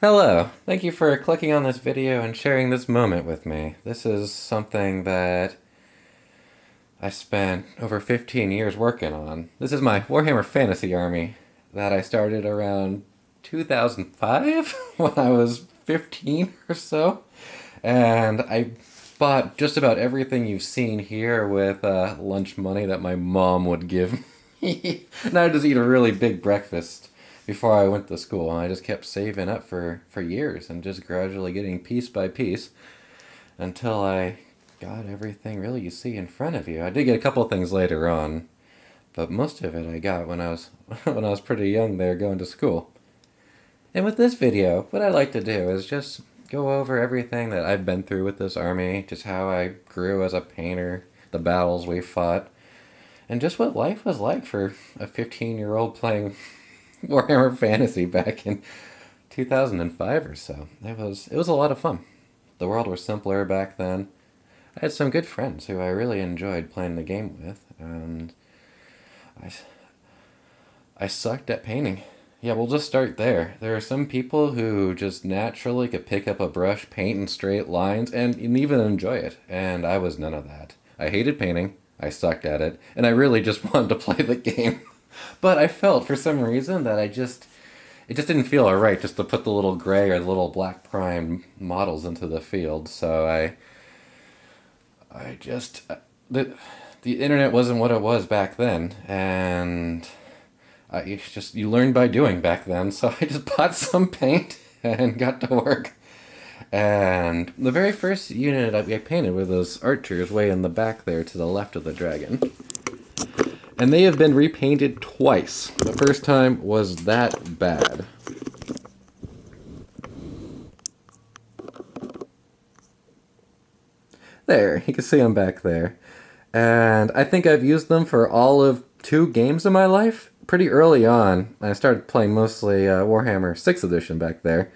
Hello, thank you for clicking on this video and sharing this moment with me. This is something that I spent over 15 years working on. This is my Warhammer Fantasy Army that I started around 2005 when I was 15 or so. And I bought just about everything you've seen here with lunch money that my mom would give me. And I would just eat a really big breakfast before I went to school. And I just kept saving up for years and just gradually getting piece by piece until I got everything really you see in front of you. I did get a couple of things later on, but most of it I got when I was when I was pretty young there going to school. And with this video, what I like to do is just go over everything that I've been through with this army, just how I grew as a painter, the battles we fought, and just what life was like for a 15-year-old playing Warhammer Fantasy back in 2005 or so. It was a lot of fun. The world was simpler back then. I had some good friends who I really enjoyed playing the game with, and I, I sucked at painting. Yeah, we'll just start there. There are some people who just naturally could pick up a brush, paint in straight lines, and even enjoy it, and I was none of that. I hated painting, I sucked at it, and I really just wanted to play the game. But I felt for some reason that it just didn't feel alright just to put the little gray or the little black prime models into the field. So I just the internet wasn't what it was back then, and you learned by doing back then. So I just bought some paint and got to work. And the very first unit I painted were those archers way in the back there to the left of the dragon. And they have been repainted twice. The first time was that bad. There, you can see them back there. And I think I've used them for all of 2 games in my life. Pretty early on, I started playing mostly Warhammer 6th edition back there.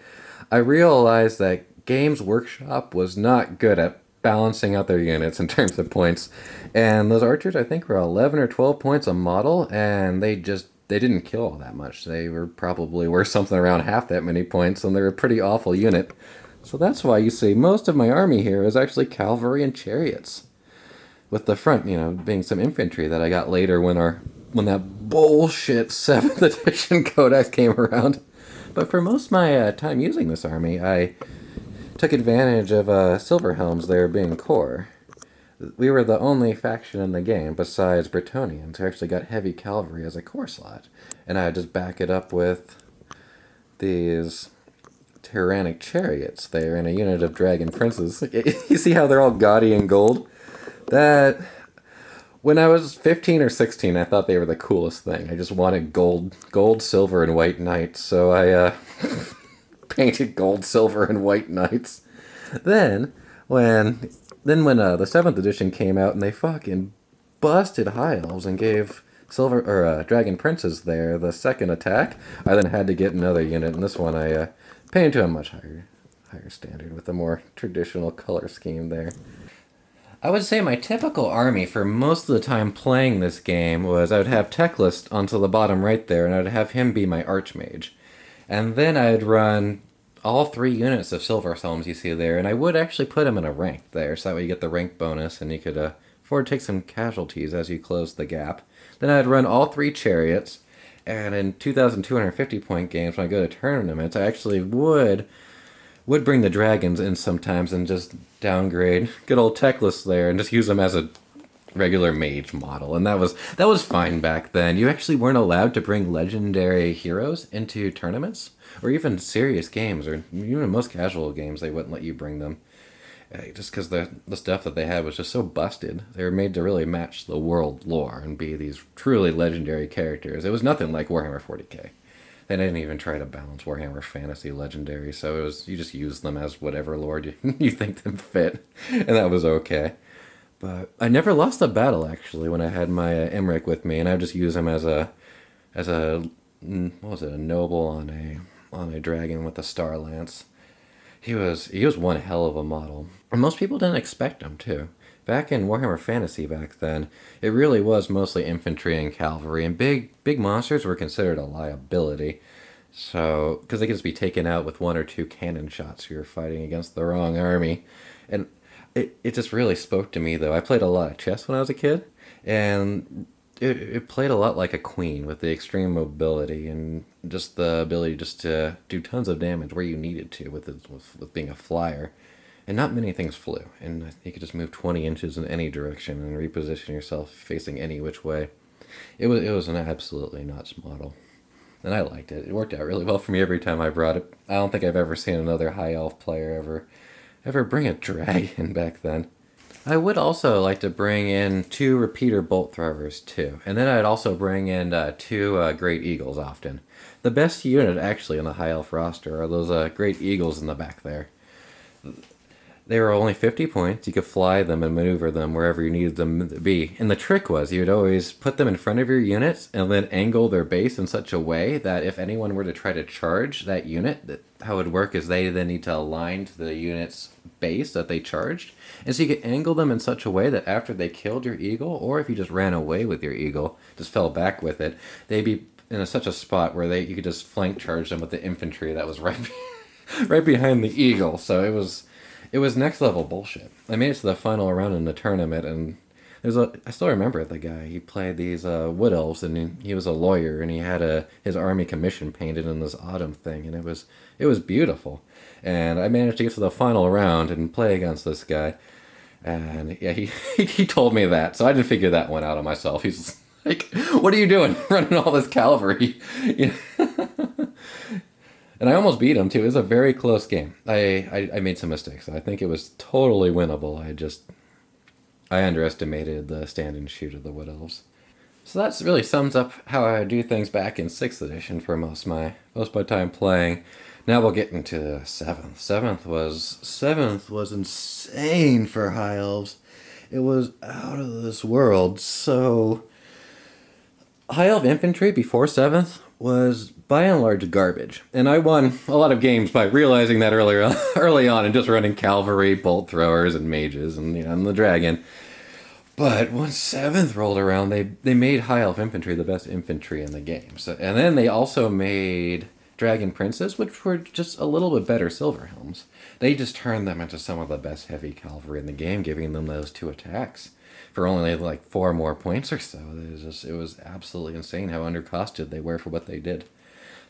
I realized that Games Workshop was not good at balancing out their units in terms of points. And those archers, I think, were 11 or 12 points a model, and they didn't kill all that much. They were probably worth something around half that many points, and they're a pretty awful unit. So that's why you see most of my army here is actually cavalry and chariots, with the front, being some infantry that I got later when that bullshit 7th edition codex came around. But for most of my time using this army, I took advantage of Silver Helms there being core. We were the only faction in the game, besides Bretonnians, who actually got heavy cavalry as a core slot. And I would just back it up with these tyrannic chariots there and a unit of dragon princes. You see how they're all gaudy and gold? That, when I was 15 or 16, I thought they were the coolest thing. I just wanted gold, silver, and white knights, so I painted gold, silver, and white knights. Then, when the 7th edition came out and they fucking busted high elves and gave silver or dragon princes there the second attack, I then had to get another unit, and this one I painted to a much higher standard with a more traditional color scheme there. I would say my typical army for most of the time playing this game was I would have Teclist onto the bottom right there, and I'd have him be my archmage. And then I'd run all 3 units of Silver Helms you see there, and I would actually put him in a rank there, so that way you get the rank bonus, and you could afford to take some casualties as you close the gap. Then I'd run all 3 chariots, and in 2,250 point games, when I go to tournaments, I actually would bring the dragons in sometimes and just downgrade good old Teclis there and just use them as a regular mage model. And that was fine back then. You actually weren't allowed to bring legendary heroes into tournaments or even serious games, or even most casual games they wouldn't let you bring them. Just because the stuff that they had was just so busted. They were made to really match the world lore and be these truly legendary characters. It was nothing like Warhammer 40k. They didn't even try to balance Warhammer Fantasy Legendary, so you just use them as whatever lord you think them fit, and that was okay. But I never lost a battle actually when I had my Emmerich with me, and I would just use him as a what was it, a noble on a dragon with a star lance. He was one hell of a model, and most people didn't expect him too. Back in Warhammer Fantasy back then, it really was mostly infantry and cavalry, and big monsters were considered a liability. So, because they could just be taken out with one or two cannon shots if you're fighting against the wrong army. And it just really spoke to me, though. I played a lot of chess when I was a kid, and it played a lot like a queen with the extreme mobility and just the ability just to do tons of damage where you needed to with being a flyer. And not many things flew, and you could just move 20 inches in any direction and reposition yourself facing any which way. It was an absolutely nuts model. And I liked it. It worked out really well for me every time I brought it. I don't think I've ever seen another high elf player ever bring a dragon back then. I would also like to bring in two repeater bolt throwers too, and then I'd also bring in two great eagles often. The best unit actually in the high elf roster are those great eagles in the back there. They were only 50 points. You could fly them and maneuver them wherever you needed them to be. And the trick was you would always put them in front of your units and then angle their base in such a way that if anyone were to try to charge that unit, how it would work is they then need to align to the unit's base that they charged. And so you could angle them in such a way that after they killed your eagle, or if you just ran away with your eagle, just fell back with it, they'd be in such a spot where you could just flank charge them with the infantry that was right, right behind the eagle. So it was next level bullshit. I made it to the final round in the tournament, and I still remember the guy. He played these wood elves, and he was a lawyer, and he had his army commission painted in this autumn thing, and it was beautiful. And I managed to get to the final round and play against this guy, and yeah, he told me that, so I didn't figure that one out on myself. He's like, "What are you doing, running all this cavalry?" You know? And I almost beat him too. It was a very close game. I made some mistakes. I think it was totally winnable. I underestimated the stand and shoot of the Wood Elves. So that really sums up how I do things back in 6th edition for most of my time playing. Now we'll get into 7th. 7th was insane for High Elves. It was out of this world. So High Elf infantry before 7th was by and large garbage. And I won a lot of games by realizing that early on and just running cavalry, bolt throwers, and mages, and the dragon. But once 7th rolled around, they made High Elf infantry the best infantry in the game. So, and then they also made Dragon Princes, which were just a little bit better Silver Helms. They just turned them into some of the best heavy cavalry in the game, giving them those 2 attacks for only like 4 more points or so. It was absolutely insane how undercosted they were for what they did.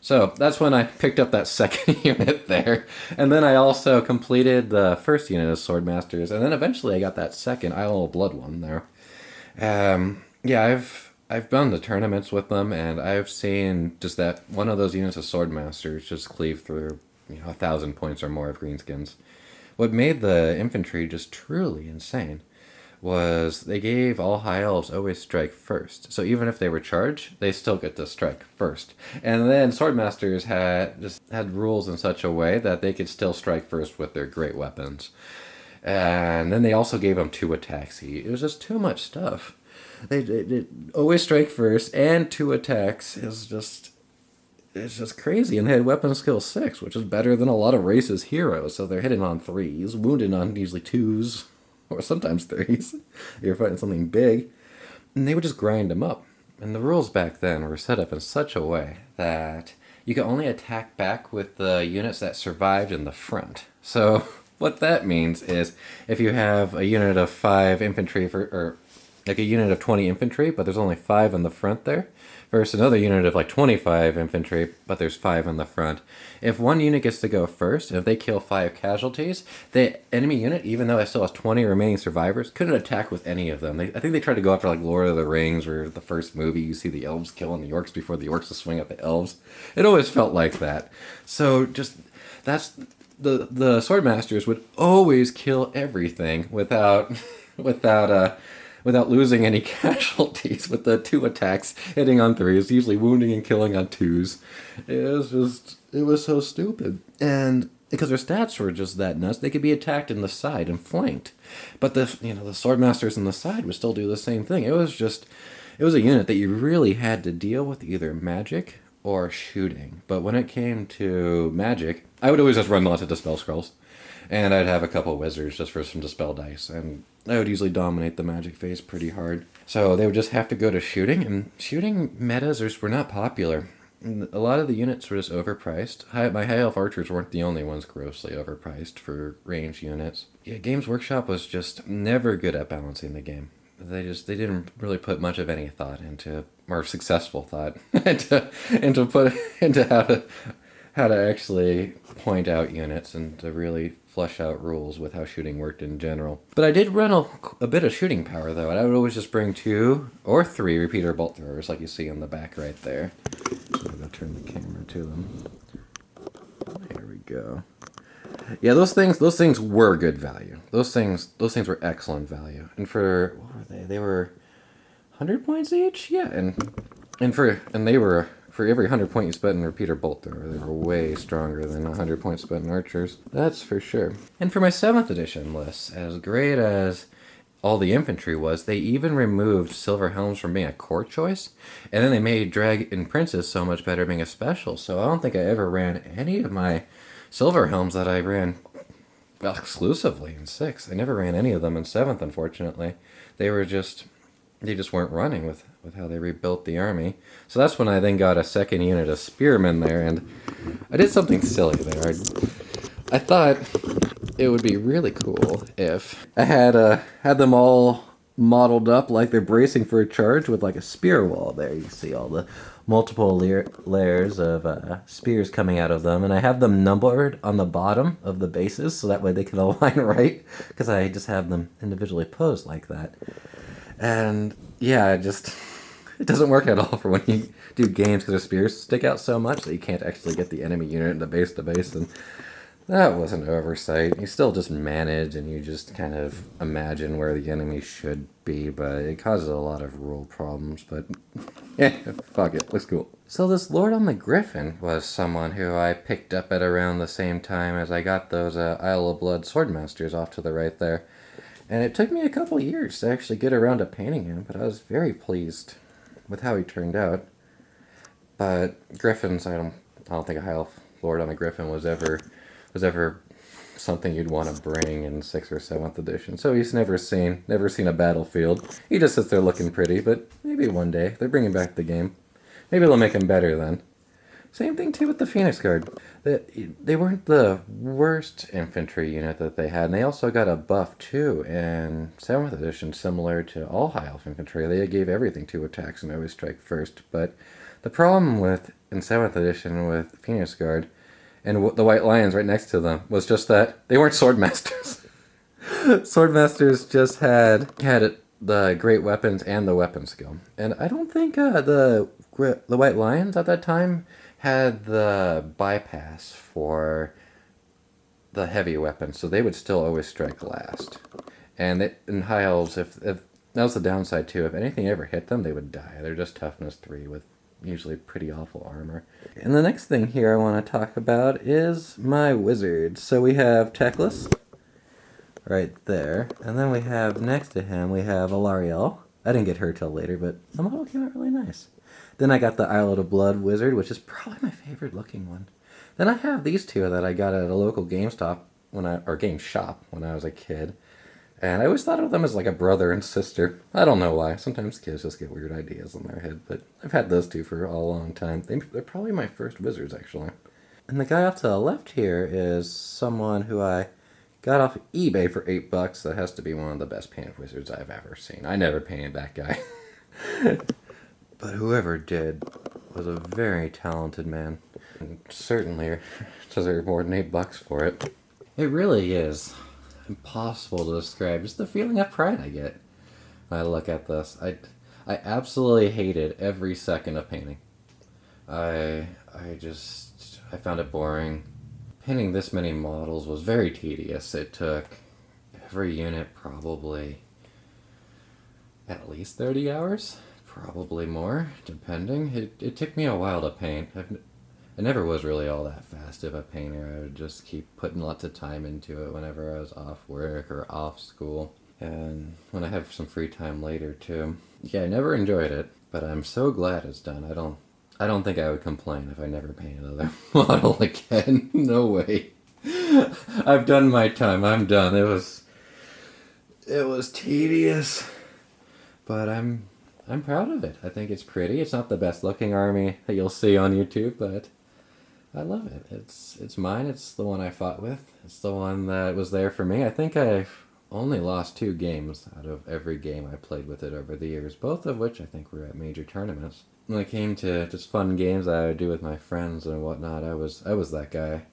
So that's when I picked up that second unit there. And then I also completed the first unit of Swordmasters. And then eventually I got that second Isle of Blood one there. Yeah, I've done the tournaments with them, and I've seen just that one of those units of Swordmasters just cleave through 1,000 points or more of greenskins. What made the infantry just truly insane was they gave all high elves always strike first. So even if they were charged, they still get to strike first. And then Swordmasters had rules in such a way that they could still strike first with their great weapons. And then they also gave them 2 attacks. It was just too much stuff. They always strike first and 2 attacks is just... It's just crazy. And they had weapon skill 6, which is better than a lot of races' heroes. So they're hitting on 3s, wounded on usually 2s. Or sometimes 3s. You're fighting something big. And they would just grind them up. And the rules back then were set up in such a way that you could only attack back with the units that survived in the front. So what that means is if you have a unit of 5 infantry, or like a unit of 20 infantry, but there's only 5 in the front there, versus another unit of like 25 infantry, but there's 5 in the front. If one unit gets to go first, and if they kill 5 casualties, the enemy unit, even though it still has 20 remaining survivors, couldn't attack with any of them. I think they tried to go after like Lord of the Rings, or the first movie, you see the elves killing the orcs before the orcs will swing at the elves. It always felt like that. So just, that's, the Swordmasters would always kill everything without losing any casualties, with the 2 attacks hitting on 3s, usually wounding and killing on 2s. It was so stupid. And because their stats were just that nuts, they could be attacked in the side and flanked. But the Swordmasters in the side would still do the same thing. It was a unit that you really had to deal with either magic or shooting. But when it came to magic, I would always just run lots of Dispel Scrolls. And I'd have a couple wizards just for some Dispel dice. And I would usually dominate the magic phase pretty hard. So they would just have to go to shooting. And shooting metas were not popular. A lot of the units were just overpriced. My high elf archers weren't the only ones grossly overpriced for range units. Yeah, Games Workshop was just never good at balancing the game. They didn't really put much of any thought into, or successful thought into how to actually point out units and to really flesh out rules with how shooting worked in general. But I did run a bit of shooting power though, and I would always just bring 2 or 3 repeater bolt throwers like you see in the back right there. So I'm gonna turn the camera to them. There we go. Yeah, those things were good value. Those things were excellent value. And for what were they? They were 100 points each. Yeah, and they were for every 100 point you spent in repeater bolt thrower, they were way stronger than 100 points spent in archers. That's for sure. And for my 7th edition list, as great as all the infantry was, they even removed silver helms from being a core choice, and then they made dragon princes so much better being a special. So I don't think I ever ran any of my silver helms that I ran exclusively in 6th. I never ran any of them in 7th, unfortunately. They just weren't running with how they rebuilt the army. So that's when I then got a second unit of spearmen there, and I did something silly there. I thought it would be really cool if I had them all modeled up like they're bracing for a charge with like a spear wall there. You see all the multiple layers of spears coming out of them, and I have them numbered on the bottom of the bases so that way they can align right, because I just have them individually posed like that. And yeah, it doesn't work at all for when you do games because the spears stick out so much that you can't actually get the enemy unit into base to base, and that was an oversight. You still just manage and you just kind of imagine where the enemy should be, but it causes a lot of rule problems, but yeah, fuck it, looks cool. So this Lord on the Griffin was someone who I picked up at around the same time as I got those Isle of Blood Swordmasters off to the right there. And it took me a couple years to actually get around to painting him, but I was very pleased with how he turned out. But Griffins, I don't think a High Elf Lord on the Griffin was ever something you'd want to bring in 6th or 7th edition. So he's never seen a battlefield. He just sits there looking pretty, but maybe one day they're bringing back the game. Maybe they'll make him better then. Same thing too with the Phoenix Guard. They weren't the worst infantry unit that they had, and they also got a buff too in 7th edition, similar to all High Elf infantry. They gave everything 2 attacks and always strike first. But the problem in 7th edition with Phoenix Guard and the White Lions right next to them was just that they weren't swordmasters. Swordmasters just had the great weapons and the weapon skill, and I don't think the White Lions at that time had the bypass for the heavy weapons, so they would still always strike last. And in High Elves, if that was the downside too, if anything ever hit them, they would die. They're just toughness 3 with usually pretty awful armor. And the next thing here I want to talk about is my wizard. So we have Teclis right there, and then we have next to him we have Alariel. I didn't get her till later, but the model came out really nice. Then I got the Isle of Blood Wizard, which is probably my favorite looking one. Then I have these 2 that I got at a local GameStop game shop when I was a kid. And I always thought of them as like a brother and sister. I don't know why. Sometimes kids just get weird ideas in their head, but I've had those 2 for a long time. They're probably my first wizards, actually. And the guy off to the left here is someone who I got off eBay for $8. That has to be one of the best painted wizards I've ever seen. I never painted that guy. But whoever did was a very talented man, and certainly deserved more than $8 for it. It really is impossible to describe just the feeling of pride I get when I look at this. I absolutely hated every second of painting. I found it boring. Painting this many models was very tedious. It took every unit probably at least 30 hours. Probably more, depending. It took me a while to paint. I never was really all that fast of a painter. I would just keep putting lots of time into it whenever I was off work or off school. And when I have some free time later too. Yeah, I never enjoyed it, but I'm so glad it's done. I don't think I would complain if I never painted another model again. No way. I've done my time. I'm done. It was tedious, but I'm I'm proud of it. I think it's pretty. It's not the best looking army that you'll see on YouTube, but I love it. It's mine. It's the one I fought with. It's the one that was there for me. I think I've only lost 2 games out of every game I played with it over the years, both of which I think were at major tournaments. When it came to just fun games that I would do with my friends and whatnot, I was that guy.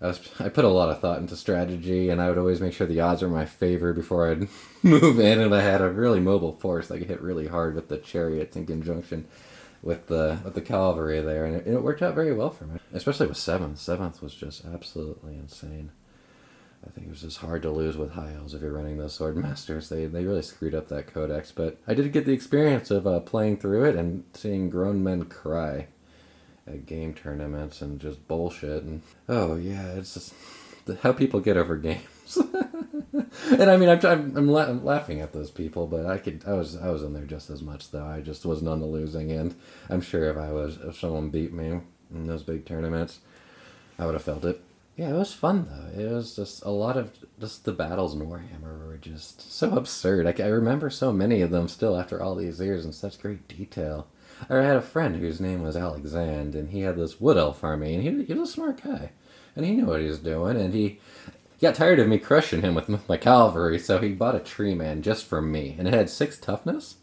I put a lot of thought into strategy, and I would always make sure the odds were in my favor before I'd move in, and I had a really mobile force that could hit really hard with the chariots in conjunction with the cavalry there, and it worked out very well for me. Especially with seventh. Seventh was just absolutely insane. I think it was just hard to lose with high elves if you're running those sword masters. They really screwed up that codex, but I did get the experience of playing through it and seeing grown men cry at game tournaments and just bullshit. And oh yeah, it's just how people get over games. And I mean, I'm laughing at those people, but I was in there just as much though. I just wasn't on the losing end. I'm sure if someone beat me in those big tournaments, I would have felt it. Yeah, it was fun though. It was just a lot of just the battles in Warhammer were just so absurd. I remember so many of them still after all these years in such great detail. I had a friend whose name was Alexander, and he had this wood elf army, and he was a smart guy, and he knew what he was doing, and he got tired of me crushing him with my cavalry, so he bought a tree man just for me, and it had 6 toughness.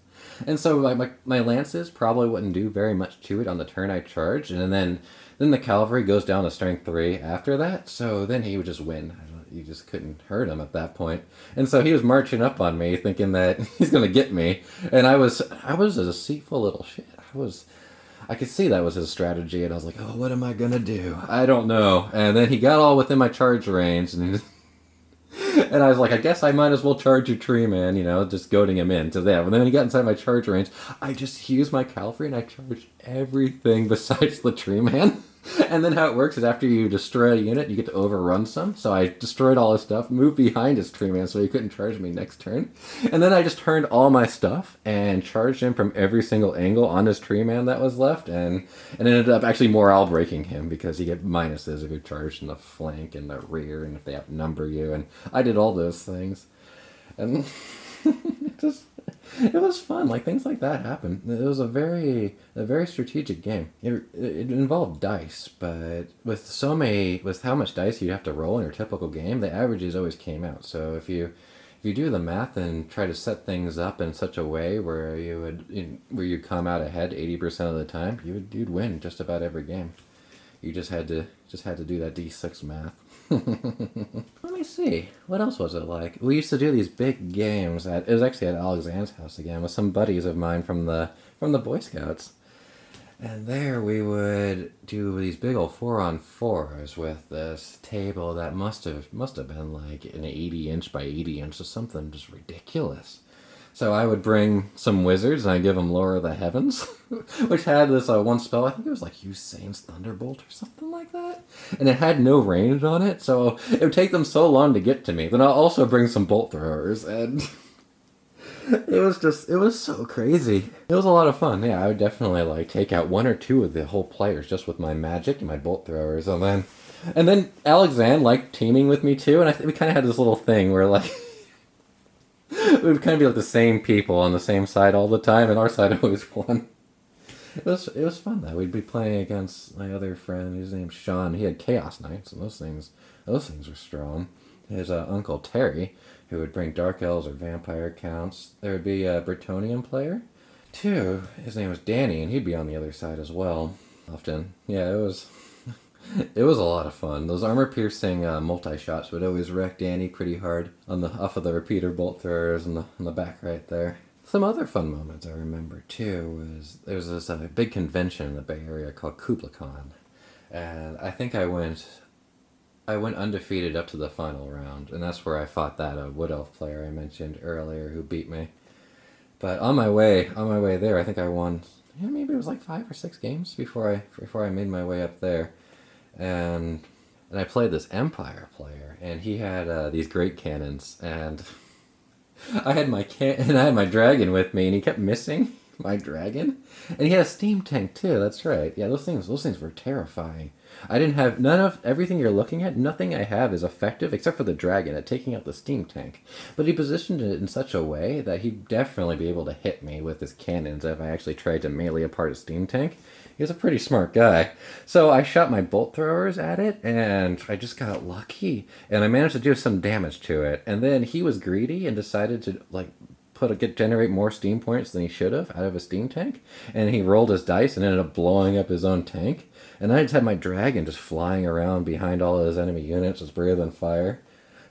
And so my lances probably wouldn't do very much to it on the turn I charged, and then the cavalry goes down to strength 3 after that, so then he would just win. You just couldn't hurt him at that point. And so he was marching up on me thinking that he's going to get me, and I was a deceitful little shit. I could see that was his strategy, and I was like, oh, what am I going to do? I don't know. And then he got all within my charge range, and and I was like, I guess I might as well charge your tree man, just goading him into that. But then when he got inside my charge range, I just used my cavalry and I charged everything besides the tree man. And then how it works is after you destroy a unit, you get to overrun some. So I destroyed all his stuff, moved behind his tree man so he couldn't charge me next turn. And then I just turned all my stuff and charged him from every single angle on his tree man that was left. And ended up actually morale breaking him because you get minuses if you're charged in the flank and the rear and if they outnumber you. And I did all those things. And it was fun. Like things like that happened. It was a very strategic game. It involved dice, but with how much dice you have to roll in your typical game, the averages always came out. So if you do the math and try to set things up in such a way where you come out ahead 80% of the time, you'd win just about every game. You just had to do that D6 math. Let me see. What else was it like? We used to do these big games it was actually at Alexander's house again with some buddies of mine from the Boy Scouts. And there we would do these big old 4-on-4s with this table that must have been like an 80-inch by 80-inch or something just ridiculous. So I would bring some wizards and I'd give them Lower of the Heavens, which had this one spell, I think it was like Usain's Thunderbolt or something like that. And it had no range on it, so it would take them so long to get to me. Then I'll also bring some bolt throwers, and it was so crazy. It was a lot of fun. Yeah, I would definitely take out 1 or 2 of the whole players just with my magic and my bolt throwers. And then Alexander liked teaming with me too, and we kind of had this little thing where we would kind of be like the same people on the same side all the time, and our side always won. It was fun though. We'd be playing against my other friend, his name's Sean. He had Chaos Knights, and those things were strong. His uncle Terry, who would bring Dark Elves or Vampire counts. There would be a Bretonnian player, too. His name was Danny, and he'd be on the other side as well. Often, yeah, it was a lot of fun. Those armor-piercing multi-shots would always wreck Danny pretty hard off of the repeater bolt throwers on the back right there. Some other fun moments I remember, too, was there was this big convention in the Bay Area called KublaCon. And I think I went undefeated up to the final round, and that's where I fought that Wood Elf player I mentioned earlier who beat me. But on my way there, I think I won, maybe it was like 5 or 6 games before I made my way up there. And I played this Empire player, and he had these great cannons, and I had my dragon with me, and he kept missing my dragon. And he had a steam tank too, that's right. Yeah, those things were terrifying. I didn't have none of everything you're looking at, nothing I have is effective except for the dragon at taking out the steam tank. But he positioned it in such a way that he'd definitely be able to hit me with his cannons if I actually tried to melee apart a steam tank. He was a pretty smart guy. So I shot my bolt throwers at it, and I just got lucky. And I managed to do some damage to it. And then he was greedy and decided to, like, generate more steam points than he should have out of a steam tank. And he rolled his dice and ended up blowing up his own tank. And I just had my dragon just flying around behind all of his enemy units, just breathing fire.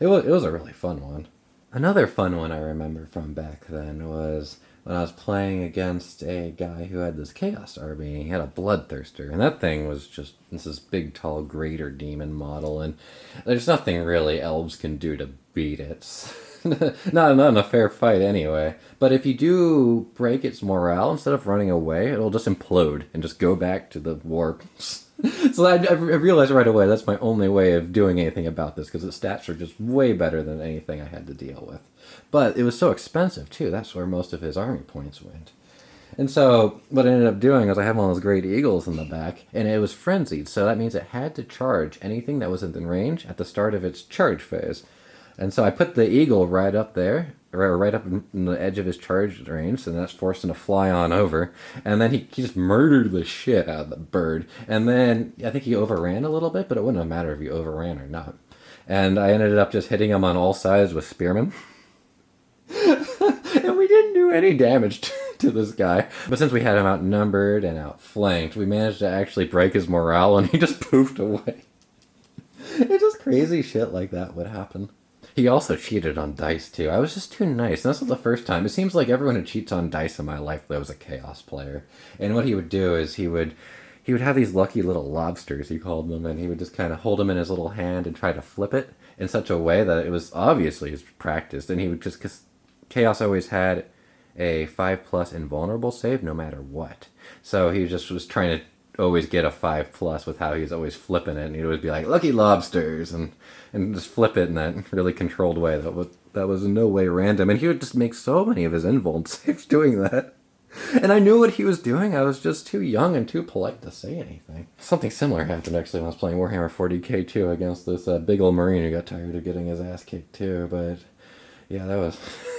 It was a really fun one. Another fun one I remember from back then was when I was playing against a guy who had this Chaos Army. He had a Bloodthirster, and that thing was just this big, tall, greater demon model, and there's nothing really elves can do to beat it. Not in a fair fight anyway. But if you do break its morale, instead of running away, it'll just implode and just go back to the war. So I realized right away that's my only way of doing anything about this, because its stats are just way better than anything I had to deal with. But it was so expensive too, that's where most of his army points went. And so what I ended up doing was I have one of those great eagles in the back, and it was frenzied, so that means it had to charge anything that was within range at the start of its charge phase. And so I put the eagle right up there, or right up in the edge of his charge range, and that's forced him to fly on over. And then he just murdered the shit out of the bird. And then I think he overran a little bit, but it wouldn't have mattered if he overran or not. And I ended up just hitting him on all sides with spearmen. And we didn't do any damage to this guy. But since we had him outnumbered and outflanked, we managed to actually break his morale, and he just poofed away. It's just crazy shit like that would happen. He also cheated on dice, too. I was just too nice. And that's not the first time. It seems like everyone who cheats on dice in my life was a Chaos player. And what he would do is he would have these lucky little lobsters, he called them, and he would just kind of hold them in his little hand and try to flip it in such a way that it was obviously practiced. And he would just, because Chaos always had a 5+ invulnerable save no matter what. So he just was trying to always get a 5+ with how he's always flipping it, and he'd always be like, lucky lobsters, and just flip it in that really controlled way that was in no way random. And he would just make so many of his invuln saves doing that. And I knew what he was doing. I was just too young and too polite to say anything. Something similar happened actually when I was playing Warhammer 40k too against this big old marine who got tired of getting his ass kicked too. But yeah,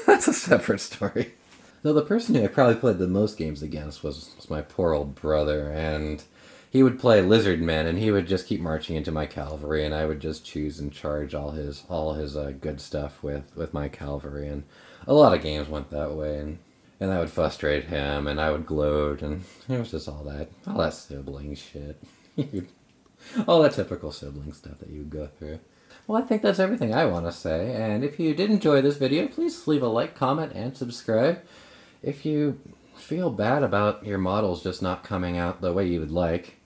that's a separate story. Though the person who I probably played the most games against was my poor old brother, and he would play lizard men, and he would just keep marching into my cavalry, and I would just choose and charge all his good stuff with my cavalry, and a lot of games went that way, and that would frustrate him, and I would gloat, and it was just all that sibling shit. All that typical sibling stuff that you would go through. Well, I think that's everything I want to say, and if you did enjoy this video, please leave a like, comment, and subscribe. If you feel bad about your models just not coming out the way you would like,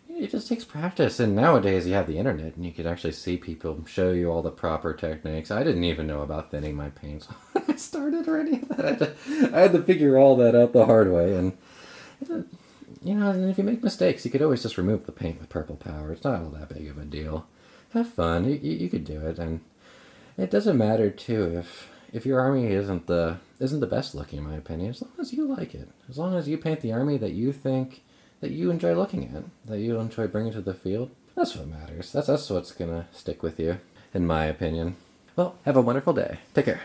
it just takes practice, and nowadays you have the internet, and you could actually see people show you all the proper techniques. I didn't even know about thinning my paints when I started or any of that. I had to figure all that out the hard way, and and if you make mistakes, you could always just remove the paint with purple power. It's not all that big of a deal. Have fun. You could do it, and it doesn't matter too if your army isn't the best looking, in my opinion, as long as you like it. As long as you paint the army that you think that you enjoy looking at, that you enjoy bringing to the field, that's what matters. That's what's gonna stick with you, in my opinion. Well, have a wonderful day. Take care.